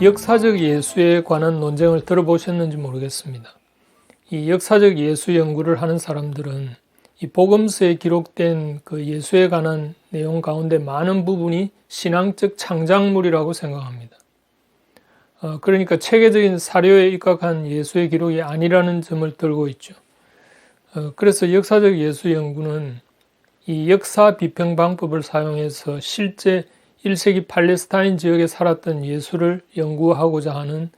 역사적 예수에 관한 논쟁을 들어보셨는지 모르겠습니다. 이 역사적 예수 연구를 하는 사람들은 이 복음서에 기록된 그 예수에 관한 내용 가운데 많은 부분이 신앙적 창작물이라고 생각합니다. 그러니까 체계적인 사료에 입각한 예수의 기록이 아니라는 점을 들고 있죠. 그래서 역사적 예수 연구는 이 역사 비평 방법을 사용해서 실제 1세기 팔레스타인 지역에 살았던 예수를 연구하고자 하는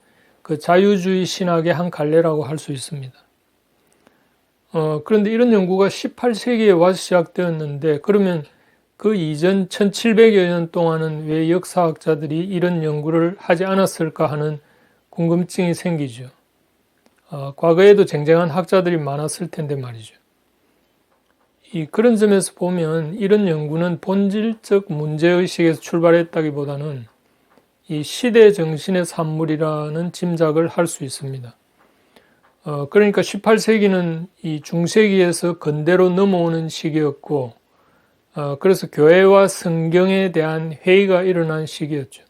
그 자유주의 신학의 한 갈래라고 할 수 있습니다. 그런데 이런 연구가 18세기에 와서 시작되었는데 그러면 그 이전 1700여 년 동안은 왜 역사학자들이 이런 연구를 하지 않았을까 하는 궁금증이 생기죠. 과거에도 쟁쟁한 학자들이 많았을 텐데 말이죠. 그런 점에서 보면 이런 연구는 본질적 문제의식에서 출발했다기보다는 이 시대 정신의 산물이라는 짐작을 할 수 있습니다. 그러니까 18세기는 이 중세기에서 근대로 넘어오는 시기였고, 그래서 교회와 성경에 대한 회의가 일어난 시기였죠.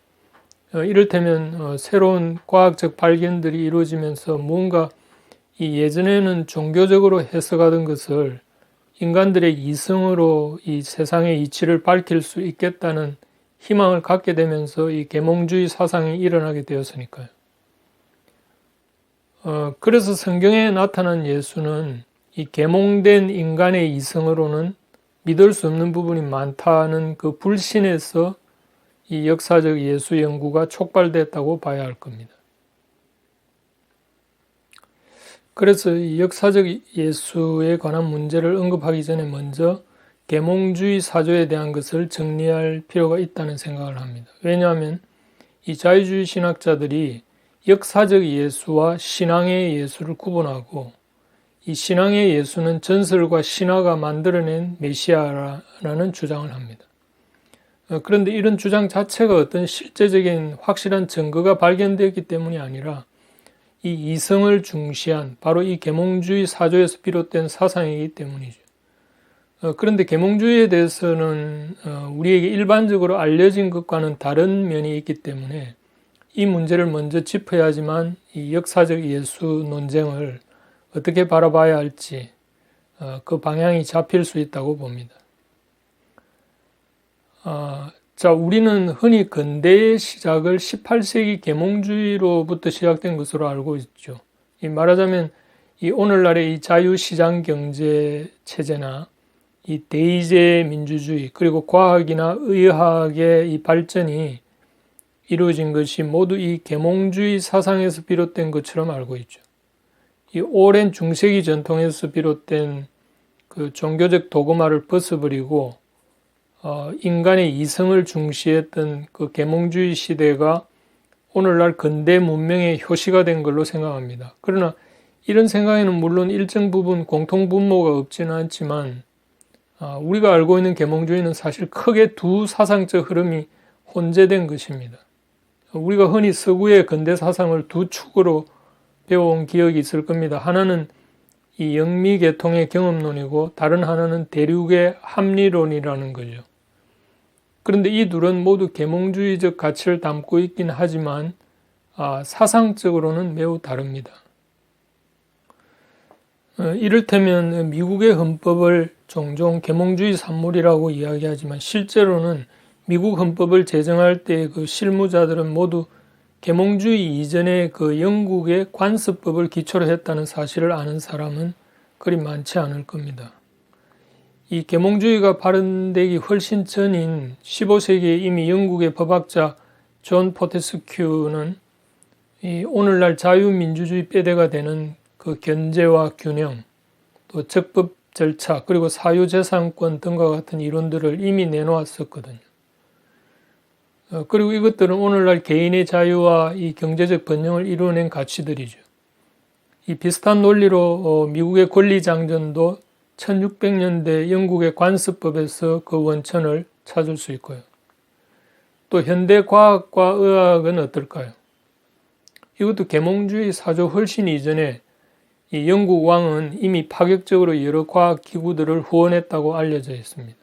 이를테면 새로운 과학적 발견들이 이루어지면서 뭔가 이 예전에는 종교적으로 해석하던 것을 인간들의 이성으로 이 세상의 이치를 밝힐 수 있겠다는 희망을 갖게 되면서 이 계몽주의 사상이 일어나게 되었으니까요. 그래서 성경에 나타난 예수는 이 계몽된 인간의 이성으로는 믿을 수 없는 부분이 많다는 그 불신에서 이 역사적 예수 연구가 촉발됐다고 봐야 할 겁니다. 그래서 이 역사적 예수에 관한 문제를 언급하기 전에 먼저 계몽주의 사조에 대한 것을 정리할 필요가 있다는 생각을 합니다. 왜냐하면 이 자유주의 신학자들이 역사적 예수와 신앙의 예수를 구분하고 이 신앙의 예수는 전설과 신화가 만들어낸 메시아라는 주장을 합니다. 그런데 이런 주장 자체가 어떤 실제적인 확실한 증거가 발견되었기 때문이 아니라 이 이성을 중시한 바로 이 계몽주의 사조에서 비롯된 사상이기 때문이죠. 그런데 계몽주의에 대해서는 우리에게 일반적으로 알려진 것과는 다른 면이 있기 때문에 이 문제를 먼저 짚어야지만 이 역사적 예수 논쟁을 어떻게 바라봐야 할지 그 방향이 잡힐 수 있다고 봅니다. 자, 우리는 흔히 근대의 시작을 18세기 계몽주의로부터 시작된 것으로 알고 있죠. 말하자면 이 오늘날의 이 자유시장 경제 체제나 이 대의제 민주주의 그리고 과학이나 의학의 이 발전이 이루어진 것이 모두 이 계몽주의 사상에서 비롯된 것처럼 알고 있죠. 이 오랜 중세기 전통에서 비롯된 그 종교적 도그마를 벗어버리고 인간의 이성을 중시했던 그 계몽주의 시대가 오늘날 근대 문명의 효시가 된 걸로 생각합니다. 그러나 이런 생각에는 물론 일정 부분 공통분모가 없지는 않지만 우리가 알고 있는 계몽주의는 사실 크게 두 사상적 흐름이 혼재된 것입니다. 우리가 흔히 서구의 근대 사상을 두 축으로 배워온 기억이 있을 겁니다. 하나는 이 영미계통의 경험론이고 다른 하나는 대륙의 합리론이라는 거죠. 그런데 이 둘은 모두 계몽주의적 가치를 담고 있긴 하지만 사상적으로는 매우 다릅니다. 이를테면 미국의 헌법을 종종 계몽주의 산물이라고 이야기하지만 실제로는 미국 헌법을 제정할 때 그 실무자들은 모두 계몽주의 이전에 그 영국의 관습법을 기초로 했다는 사실을 아는 사람은 그리 많지 않을 겁니다. 이 계몽주의가 발현되기 훨씬 전인 15세기에 이미 영국의 법학자 존 포테스큐는 이 오늘날 자유민주주의 뼈대가 되는 그 견제와 균형, 또 적법 절차, 그리고 사유재산권 등과 같은 이론들을 이미 내놓았었거든요. 그리고 이것들은 오늘날 개인의 자유와 이 경제적 번영을 이루어낸 가치들이죠. 이 비슷한 논리로 미국의 권리장전도 1600년대 영국의 관습법에서 그 원천을 찾을 수 있고요. 또 현대 과학과 의학은 어떨까요? 이것도 계몽주의 사조 훨씬 이전에 이 영국 왕은 이미 파격적으로 여러 과학 기구들을 후원했다고 알려져 있습니다.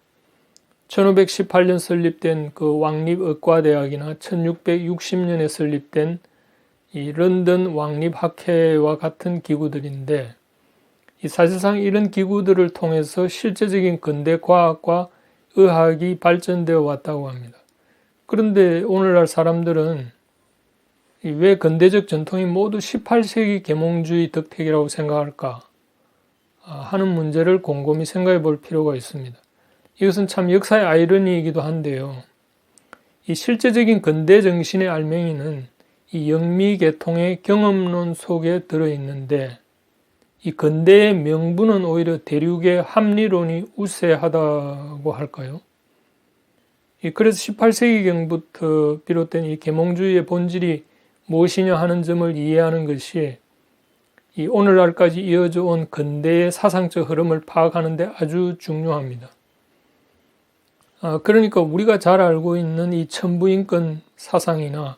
1518년 설립된 그 왕립의과대학이나 1660년에 설립된 이 런던 왕립학회와 같은 기구들인데, 사실상 이런 기구들을 통해서 실제적인 근대 과학과 의학이 발전되어 왔다고 합니다. 그런데 오늘날 사람들은 왜 근대적 전통이 모두 18세기 계몽주의 덕택이라고 생각할까 하는 문제를 곰곰이 생각해 볼 필요가 있습니다. 이것은 참 역사의 아이러니이기도 한데요. 이 실제적인 근대 정신의 알맹이는 이 영미계통의 경험론 속에 들어있는데, 이 근대의 명분은 오히려 대륙의 합리론이 우세하다고 할까요? 그래서 18세기경부터 비롯된 이 계몽주의의 본질이 무엇이냐 하는 점을 이해하는 것이 이 오늘날까지 이어져 온 근대의 사상적 흐름을 파악하는 데 아주 중요합니다. 그러니까 우리가 잘 알고 있는 이 천부인권 사상이나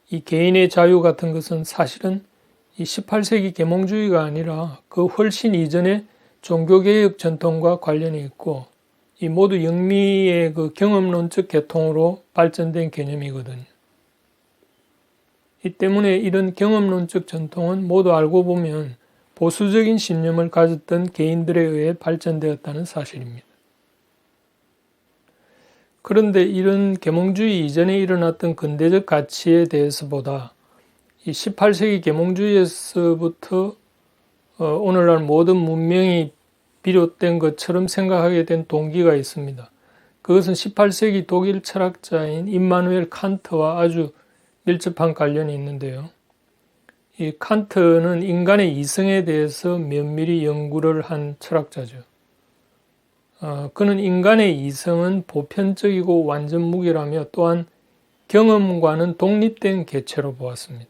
이 개인의 자유 같은 것은 사실은 이 18세기 계몽주의가 아니라 그 훨씬 이전의 종교개혁 전통과 관련이 있고, 이 모두 영미의 그 경험론적 계통으로 발전된 개념이거든요. 이 때문에 이런 경험론적 전통은 모두 알고 보면 보수적인 신념을 가졌던 개인들에 의해 발전되었다는 사실입니다. 그런데 이런 계몽주의 이전에 일어났던 근대적 가치에 대해서보다 이 18세기 계몽주의에서부터 오늘날 모든 문명이 비롯된 것처럼 생각하게 된 동기가 있습니다. 그것은 18세기 독일 철학자인 임마누엘 칸트와 아주 밀접한 관련이 있는데요. 이 칸트는 인간의 이성에 대해서 면밀히 연구를 한 철학자죠. 그는 인간의 이성은 보편적이고 완전 무결하며 또한 경험과는 독립된 개체로 보았습니다.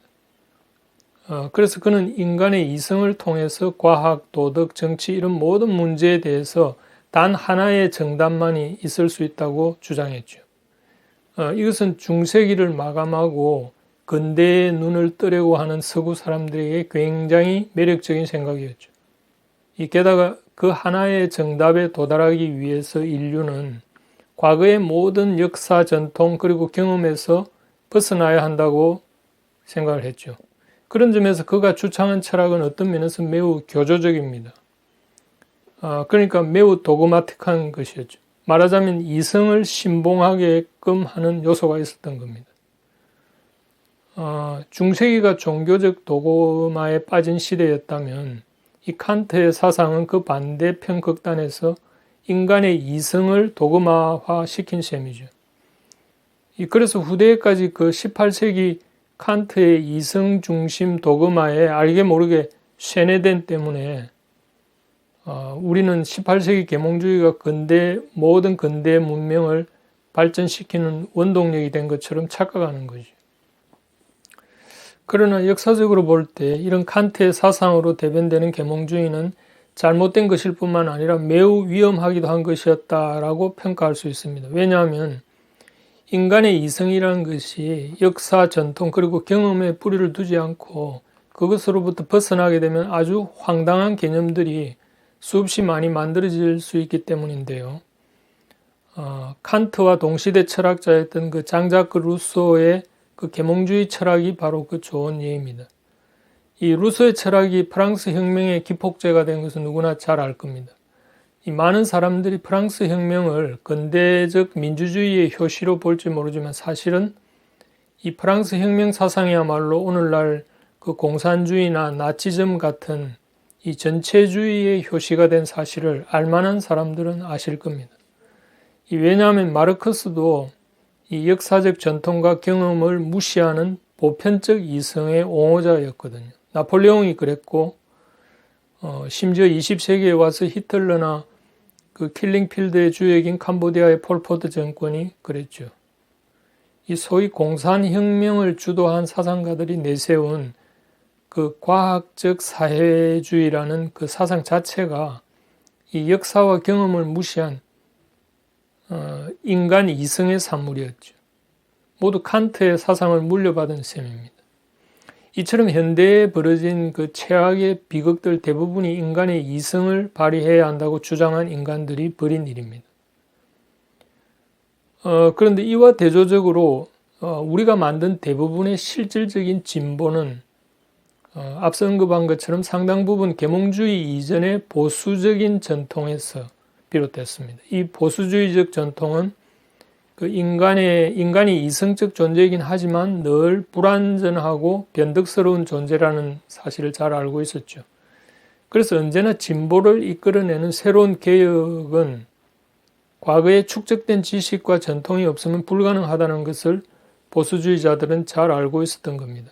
그래서 그는 인간의 이성을 통해서 과학, 도덕, 정치 이런 모든 문제에 대해서 단 하나의 정답만이 있을 수 있다고 주장했죠. 이것은 중세기를 마감하고 근대의 눈을 뜨려고 하는 서구 사람들에게 굉장히 매력적인 생각이었죠. 게다가 그 하나의 정답에 도달하기 위해서 인류는 과거의 모든 역사, 전통 그리고 경험에서 벗어나야 한다고 생각을 했죠. 그런 점에서 그가 주창한 철학은 어떤 면에서 매우 교조적입니다. 그러니까 매우 도그마틱한 것이었죠. 말하자면 이성을 신봉하게끔 하는 요소가 있었던 겁니다. 중세기가 종교적 도그마에 빠진 시대였다면 이 칸트의 사상은 그 반대편 극단에서 인간의 이성을 도그마화 시킨 셈이죠. 그래서 후대에까지 그 18세기 칸트의 이성 중심 도그마에 알게 모르게 쇠뇌된 때문에 우리는 18세기 계몽주의가 모든 근대 문명을 발전시키는 원동력이 된 것처럼 착각하는 거죠. 그러나 역사적으로 볼 때 이런 칸트의 사상으로 대변되는 계몽주의는 잘못된 것일 뿐만 아니라 매우 위험하기도 한 것이었다라고 평가할 수 있습니다. 왜냐하면 인간의 이성이라는 것이 역사, 전통 그리고 경험에 뿌리를 두지 않고 그것으로부터 벗어나게 되면 아주 황당한 개념들이 수없이 많이 만들어질 수 있기 때문인데요. 칸트와 동시대 철학자였던 그 장자크 루소의 그 계몽주의 철학이 바로 그 좋은 예입니다. 이 루소의 철학이 프랑스 혁명의 기폭제가 된 것은 누구나 잘 알 겁니다. 이 많은 사람들이 프랑스 혁명을 근대적 민주주의의 효시로 볼지 모르지만 사실은 이 프랑스 혁명 사상이야말로 오늘날 그 공산주의나 나치즘 같은 이 전체주의의 효시가 된 사실을 알만한 사람들은 아실 겁니다. 왜냐하면 마르크스도 이 역사적 전통과 경험을 무시하는 보편적 이성의 옹호자였거든요. 나폴레옹이 그랬고 심지어 20세기에 와서 히틀러나 그 킬링필드의 주역인 캄보디아의 폴포트 정권이 그랬죠. 이 소위 공산혁명을 주도한 사상가들이 내세운 그 과학적 사회주의라는 그 사상 자체가 이 역사와 경험을 무시한 인간 이성의 산물이었죠. 모두 칸트의 사상을 물려받은 셈입니다. 이처럼 현대에 벌어진 그 최악의 비극들 대부분이 인간의 이성을 발휘해야 한다고 주장한 인간들이 벌인 일입니다. 그런데 이와 대조적으로 우리가 만든 대부분의 실질적인 진보는 앞서 언급한 것처럼 상당 부분 계몽주의 이전의 보수적인 전통에서 비롯됐습니다. 이 보수주의적 전통은 인간이 이성적 존재이긴 하지만 늘 불완전하고 변덕스러운 존재라는 사실을 잘 알고 있었죠. 그래서 언제나 진보를 이끌어내는 새로운 개혁은 과거에 축적된 지식과 전통이 없으면 불가능하다는 것을 보수주의자들은 잘 알고 있었던 겁니다.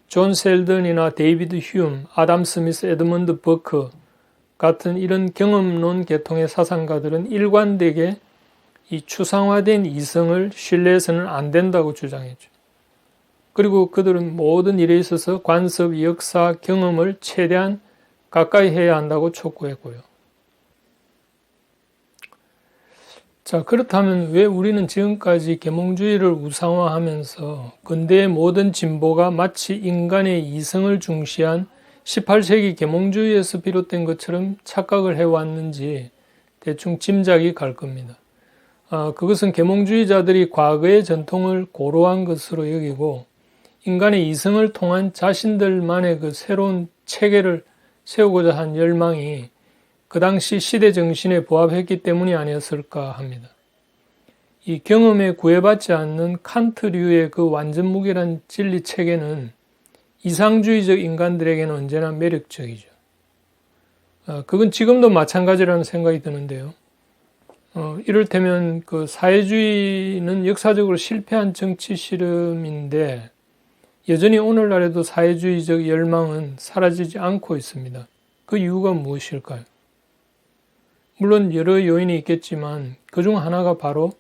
존 셀던이나 데이비드 휴움, 아담 스미스, 에드먼드 버크 같은 이런 경험론 계통의 사상가들은 일관되게 이 추상화된 이성을 신뢰해서는 안 된다고 주장했죠. 그리고 그들은 모든 일에 있어서 관습, 역사, 경험을 최대한 가까이 해야 한다고 촉구했고요. 자, 그렇다면 왜 우리는 지금까지 계몽주의를 우상화하면서 근대의 모든 진보가 마치 인간의 이성을 중시한 18세기 계몽주의에서 비롯된 것처럼 착각을 해왔는지 대충 짐작이 갈 겁니다. 그것은 계몽주의자들이 과거의 전통을 고루한 것으로 여기고 인간의 이성을 통한 자신들만의 그 새로운 체계를 세우고자 한 열망이 그 당시 시대 정신에 부합했기 때문이 아니었을까 합니다. 이 경험에 구애받지 않는 칸트류의 그 완전무결한 진리 체계는 이상주의적 인간들에게는 언제나 매력적이죠. 그건 지금도 마찬가지라는 생각이 드는데요. 이를테면 그 사회주의는 역사적으로 실패한 정치 실험인데 여전히 오늘날에도 사회주의적 열망은 사라지지 않고 있습니다. 그 이유가 무엇일까요? 물론 여러 요인이 있겠지만 그중 하나가 바로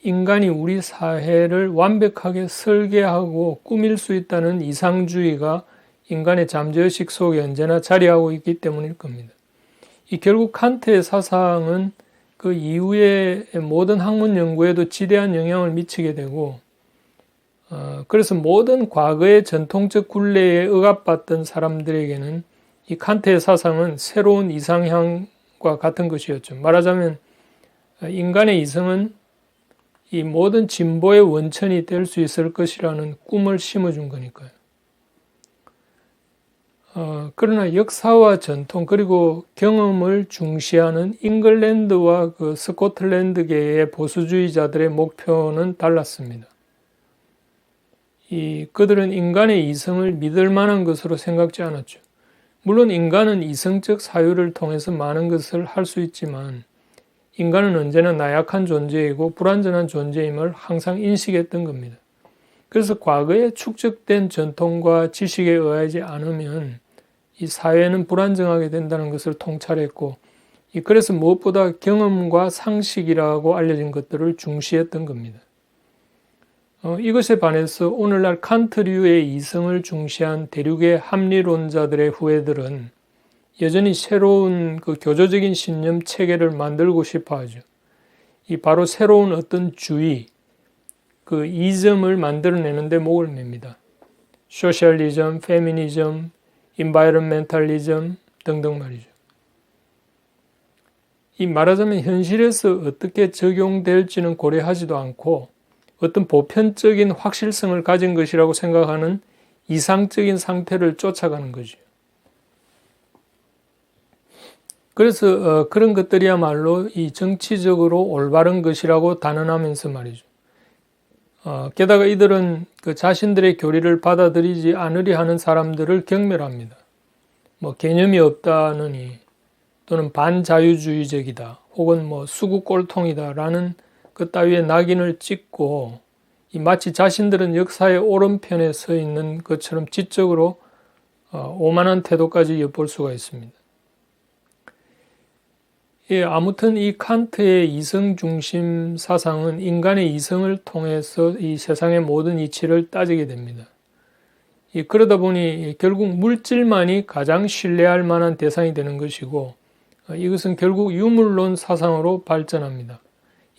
인간이 우리 사회를 완벽하게 설계하고 꾸밀 수 있다는 이상주의가 인간의 잠재의식 속에 언제나 자리하고 있기 때문일 겁니다. 결국 칸트의 사상은 그 이후의 모든 학문 연구에도 지대한 영향을 미치게 되고 그래서 모든 과거의 전통적 굴레에 억압받던 사람들에게는 이 칸트의 사상은 새로운 이상향과 같은 것이었죠. 말하자면 인간의 이성은 이 모든 진보의 원천이 될 수 있을 것이라는 꿈을 심어준 거니까요. 그러나 역사와 전통 그리고 경험을 중시하는 잉글랜드와 그 스코틀랜드계의 보수주의자들의 목표는 달랐습니다. 그들은 인간의 이성을 믿을 만한 것으로 생각지 않았죠. 물론 인간은 이성적 사유를 통해서 많은 것을 할 수 있지만 인간은 언제나 나약한 존재이고 불완전한 존재임을 항상 인식했던 겁니다. 그래서 과거에 축적된 전통과 지식에 의하지 않으면 이 사회는 불안정하게 된다는 것을 통찰했고 그래서 무엇보다 경험과 상식이라고 알려진 것들을 중시했던 겁니다. 이것에 반해서 오늘날 칸트류의 이성을 중시한 대륙의 합리론자들의 후예들은 여전히 새로운 그 교조적인 신념 체계를 만들고 싶어 하죠. 바로 새로운 어떤 주의, 그 이점을 만들어내는데 목을 맵니다. 소셜리즘, 페미니즘, 인바이런멘탈리즘 등등 말이죠. 말하자면 현실에서 어떻게 적용될지는 고려하지도 않고 어떤 보편적인 확실성을 가진 것이라고 생각하는 이상적인 상태를 쫓아가는 거죠. 그래서 그런 것들이야말로 이 정치적으로 올바른 것이라고 단언하면서 말이죠. 게다가 이들은 그 자신들의 교리를 받아들이지 않으려 하는 사람들을 경멸합니다. 개념이 없다느니 또는 반자유주의적이다 혹은 수구 꼴통이다라는 그 따위의 낙인을 찍고 마치 자신들은 역사의 오른편에 서 있는 것처럼 지적으로 오만한 태도까지 엿볼 수가 있습니다. 아무튼 이 칸트의 이성중심 사상은 인간의 이성을 통해서 이 세상의 모든 이치를 따지게 됩니다. 그러다 보니 결국 물질만이 가장 신뢰할 만한 대상이 되는 것이고 이것은 결국 유물론 사상으로 발전합니다.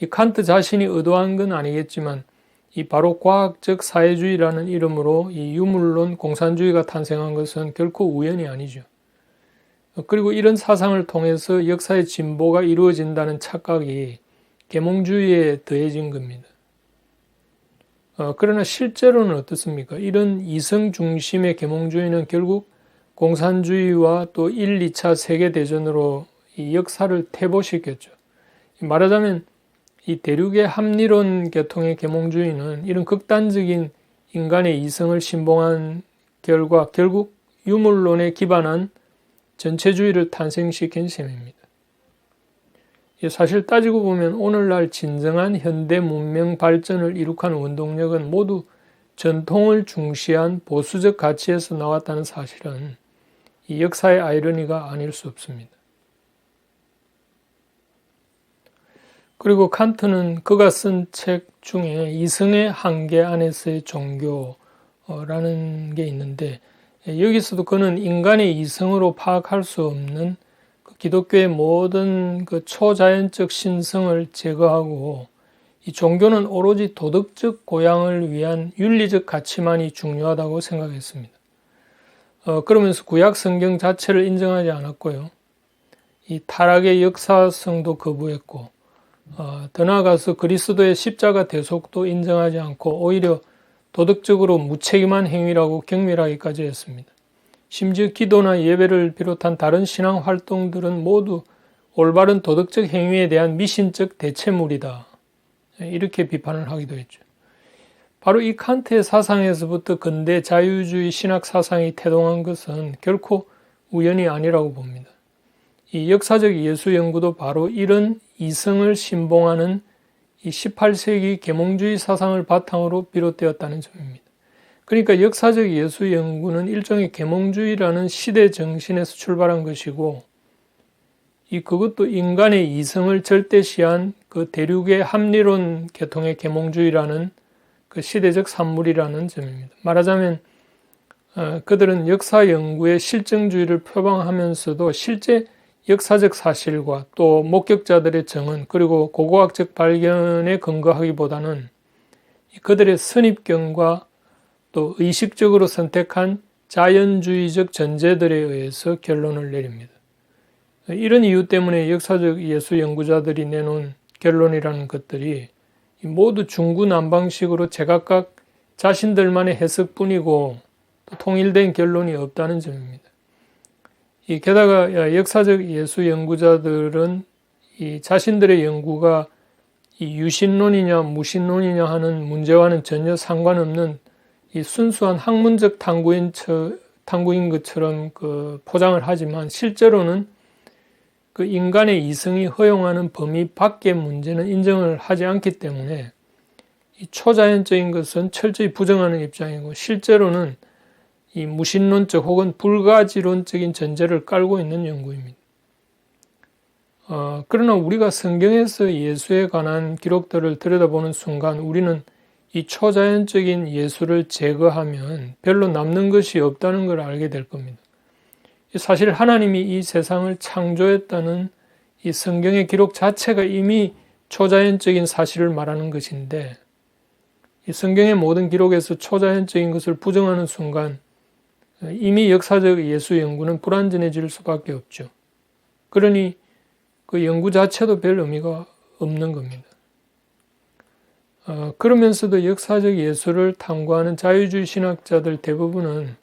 칸트 자신이 의도한 건 아니겠지만 바로 과학적 사회주의라는 이름으로 이 유물론 공산주의가 탄생한 것은 결코 우연이 아니죠. 그리고 이런 사상을 통해서 역사의 진보가 이루어진다는 착각이 계몽주의에 더해진 겁니다. 그러나 실제로는 어떻습니까? 이런 이성 중심의 계몽주의는 결국 공산주의와 또 1, 2차 세계대전으로 이 역사를 퇴보시켰죠. 말하자면 이 대륙의 합리론 계통의 계몽주의는 이런 극단적인 인간의 이성을 신봉한 결과 결국 유물론에 기반한 전체주의를 탄생시킨 셈입니다. 사실 따지고 보면 오늘날 진정한 현대 문명 발전을 이룩한 원동력은 모두 전통을 중시한 보수적 가치에서 나왔다는 사실은 이 역사의 아이러니가 아닐 수 없습니다. 그리고 칸트는 그가 쓴 책 중에 이성의 한계 안에서의 종교라는 게 있는데, 여기서도 그는 인간의 이성으로 파악할 수 없는 기독교의 모든 그 초자연적 신성을 제거하고 이 종교는 오로지 도덕적 고양을 위한 윤리적 가치만이 중요하다고 생각했습니다. 그러면서 구약 성경 자체를 인정하지 않았고요. 이 타락의 역사성도 거부했고, 더 나아가서 그리스도의 십자가 대속도 인정하지 않고 오히려 도덕적으로 무책임한 행위라고 경멸하기까지 했습니다. 심지어 기도나 예배를 비롯한 다른 신앙 활동들은 모두 올바른 도덕적 행위에 대한 미신적 대체물이다. 이렇게 비판을 하기도 했죠. 바로 이 칸트의 사상에서부터 근대 자유주의 신학 사상이 태동한 것은 결코 우연이 아니라고 봅니다. 이 역사적 예수 연구도 바로 이런 이성을 신봉하는 이 18세기 계몽주의 사상을 바탕으로 비롯되었다는 점입니다. 그러니까 역사적 예수 연구는 일종의 계몽주의라는 시대 정신에서 출발한 것이고, 그것도 인간의 이성을 절대시한 그 대륙의 합리론 계통의 계몽주의라는 그 시대적 산물이라는 점입니다. 말하자면 그들은 역사 연구의 실증주의를 표방하면서도 실제 역사적 사실과 또 목격자들의 증언 그리고 고고학적 발견에 근거하기보다는 그들의 선입견과 또 의식적으로 선택한 자연주의적 전제들에 의해서 결론을 내립니다. 이런 이유 때문에 역사적 예수 연구자들이 내놓은 결론이라는 것들이 모두 중구난방식으로 제각각 자신들만의 해석뿐이고 또 통일된 결론이 없다는 점입니다. 게다가 역사적 예수 연구자들은 자신들의 연구가 유신론이냐 무신론이냐 하는 문제와는 전혀 상관없는 순수한 학문적 탐구인 것처럼 포장을 하지만 실제로는 그 인간의 이성이 허용하는 범위 밖의 문제는 인정을 하지 않기 때문에 초자연적인 것은 철저히 부정하는 입장이고 실제로는 이 무신론적 혹은 불가지론적인 전제를 깔고 있는 연구입니다. 그러나 우리가 성경에서 예수에 관한 기록들을 들여다보는 순간 우리는 이 초자연적인 예수를 제거하면 별로 남는 것이 없다는 걸 알게 될 겁니다. 사실 하나님이 이 세상을 창조했다는 이 성경의 기록 자체가 이미 초자연적인 사실을 말하는 것인데, 이 성경의 모든 기록에서 초자연적인 것을 부정하는 순간 이미 역사적 예수 연구는 불완전해질 수밖에 없죠. 그러니 그 연구 자체도 별 의미가 없는 겁니다. 그러면서도 역사적 예수를 탐구하는 자유주의 신학자들 대부분은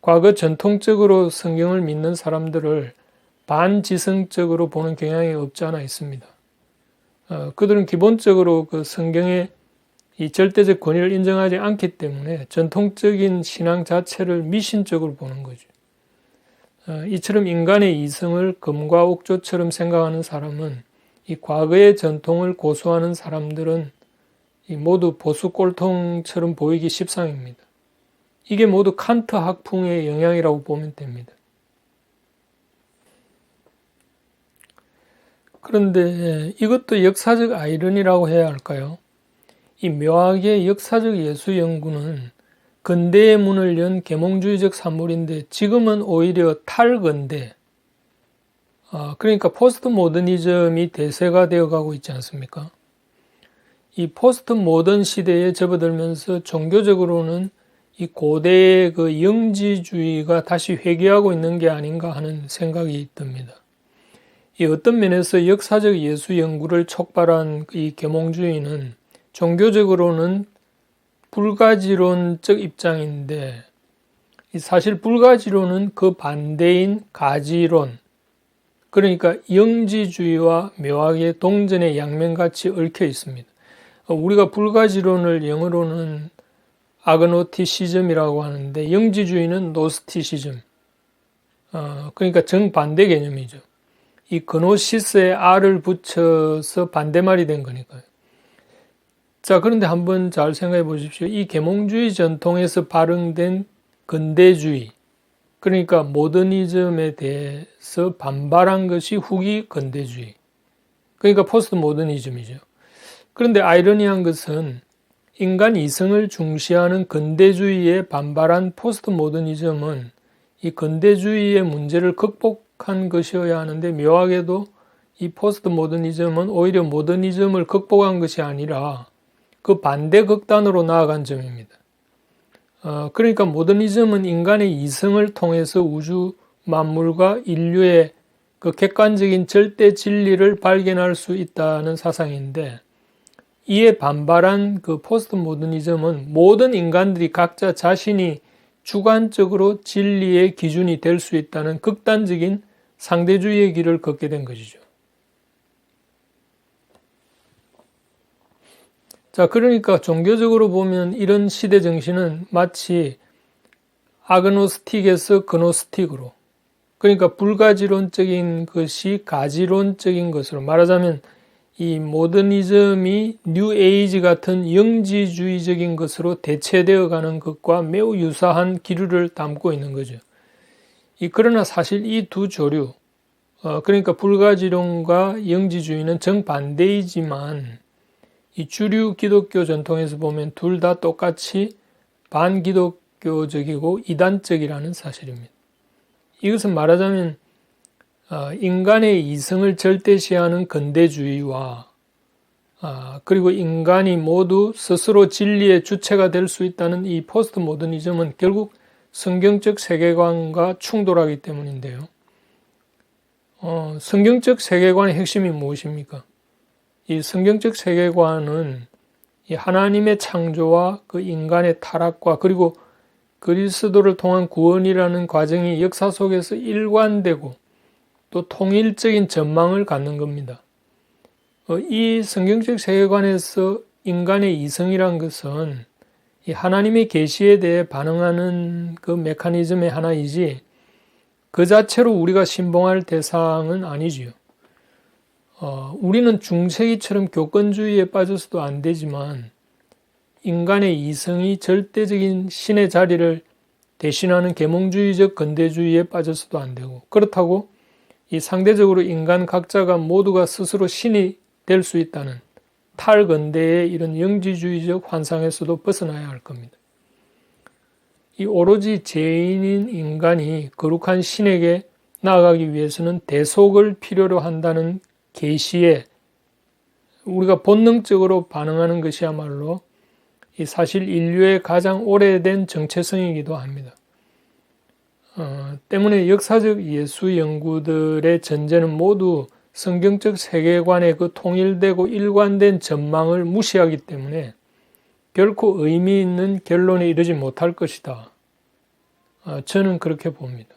과거 전통적으로 성경을 믿는 사람들을 반지성적으로 보는 경향이 없지 않아 있습니다. 그들은 기본적으로 그 성경의 이 절대적 권위를 인정하지 않기 때문에 전통적인 신앙 자체를 미신적으로 보는 거죠. 이처럼 인간의 이성을 금과 옥조처럼 생각하는 사람은 이 과거의 전통을 고수하는 사람들은 모두 보수 꼴통처럼 보이기 십상입니다. 이게 모두 칸트 학풍의 영향이라고 보면 됩니다. 그런데 이것도 역사적 아이러니라고 해야 할까요? 이 묘하게 역사적 예수 연구는 근대의 문을 연 계몽주의적 산물인데 지금은 오히려 탈근대, 그러니까 포스트 모더니즘이 대세가 되어가고 있지 않습니까? 이 포스트 모던 시대에 접어들면서 종교적으로는 이 고대의 그 영지주의가 다시 회귀하고 있는 게 아닌가 하는 생각이 듭니다. 이 어떤 면에서 역사적 예수 연구를 촉발한 이 계몽주의는 종교적으로는 불가지론적 입장인데, 사실 불가지론은 그 반대인 가지론, 그러니까 영지주의와 묘하게 동전의 양면같이 얽혀 있습니다. 우리가 불가지론을 영어로는 아그노티시즘이라고 하는데, 영지주의는 노스티시즘, 그러니까 정반대 개념이죠. 이 그노시스에 R을 붙여서 반대말이 된 거니까요. 자, 그런데 한번 잘 생각해 보십시오. 이 계몽주의 전통에서 발흥된 근대주의, 그러니까 모더니즘에 대해서 반발한 것이 후기 근대주의, 그러니까 포스트 모더니즘이죠. 그런데 아이러니한 것은 인간 이성을 중시하는 근대주의에 반발한 포스트 모더니즘은 이 근대주의의 문제를 극복한 것이어야 하는데, 묘하게도 이 포스트 모더니즘은 오히려 모더니즘을 극복한 것이 아니라 그 반대 극단으로 나아간 점입니다. 그러니까 모더니즘은 인간의 이성을 통해서 우주 만물과 인류의 그 객관적인 절대 진리를 발견할 수 있다는 사상인데, 이에 반발한 그 포스트 모더니즘은 모든 인간들이 각자 자신이 주관적으로 진리의 기준이 될 수 있다는 극단적인 상대주의의 길을 걷게 된 것이죠. 자, 그러니까 종교적으로 보면 이런 시대 정신은 마치 아그노스틱에서 그노스틱으로, 그러니까 불가지론적인 것이 가지론적인 것으로, 말하자면 이 모더니즘이 뉴 에이지 같은 영지주의적인 것으로 대체되어 가는 것과 매우 유사한 기류를 담고 있는 거죠. 그러나 사실 이 두 조류, 그러니까 불가지론과 영지주의는 정반대이지만, 이 주류 기독교 전통에서 보면 둘 다 똑같이 반기독교적이고 이단적이라는 사실입니다. 이것은 말하자면 인간의 이성을 절대시하는 근대주의와 그리고 인간이 모두 스스로 진리의 주체가 될 수 있다는 이 포스트 모더니즘은 결국 성경적 세계관과 충돌하기 때문인데요. 성경적 세계관의 핵심이 무엇입니까? 이 성경적 세계관은 이 하나님의 창조와 그 인간의 타락과 그리고 그리스도를 통한 구원이라는 과정이 역사 속에서 일관되고 또 통일적인 전망을 갖는 겁니다. 이 성경적 세계관에서 인간의 이성이란 것은 이 하나님의 계시에 대해 반응하는 그 메커니즘의 하나이지 그 자체로 우리가 신봉할 대상은 아니지요. 우리는 중세기처럼 교권주의에 빠져서도 안 되지만 인간의 이성이 절대적인 신의 자리를 대신하는 계몽주의적 근대주의에 빠져서도 안 되고, 그렇다고 이 상대적으로 인간 각자가 모두가 스스로 신이 될 수 있다는 탈근대의 이런 영지주의적 환상에서도 벗어나야 할 겁니다. 이 오로지 죄인인 인간이 거룩한 신에게 나아가기 위해서는 대속을 필요로 한다는 계시에 우리가 본능적으로 반응하는 것이야말로 이 사실 인류의 가장 오래된 정체성이기도 합니다. 때문에 역사적 예수 연구들의 전제는 모두 성경적 세계관의 그 통일되고 일관된 전망을 무시하기 때문에 결코 의미 있는 결론에 이르지 못할 것이다. 저는 그렇게 봅니다.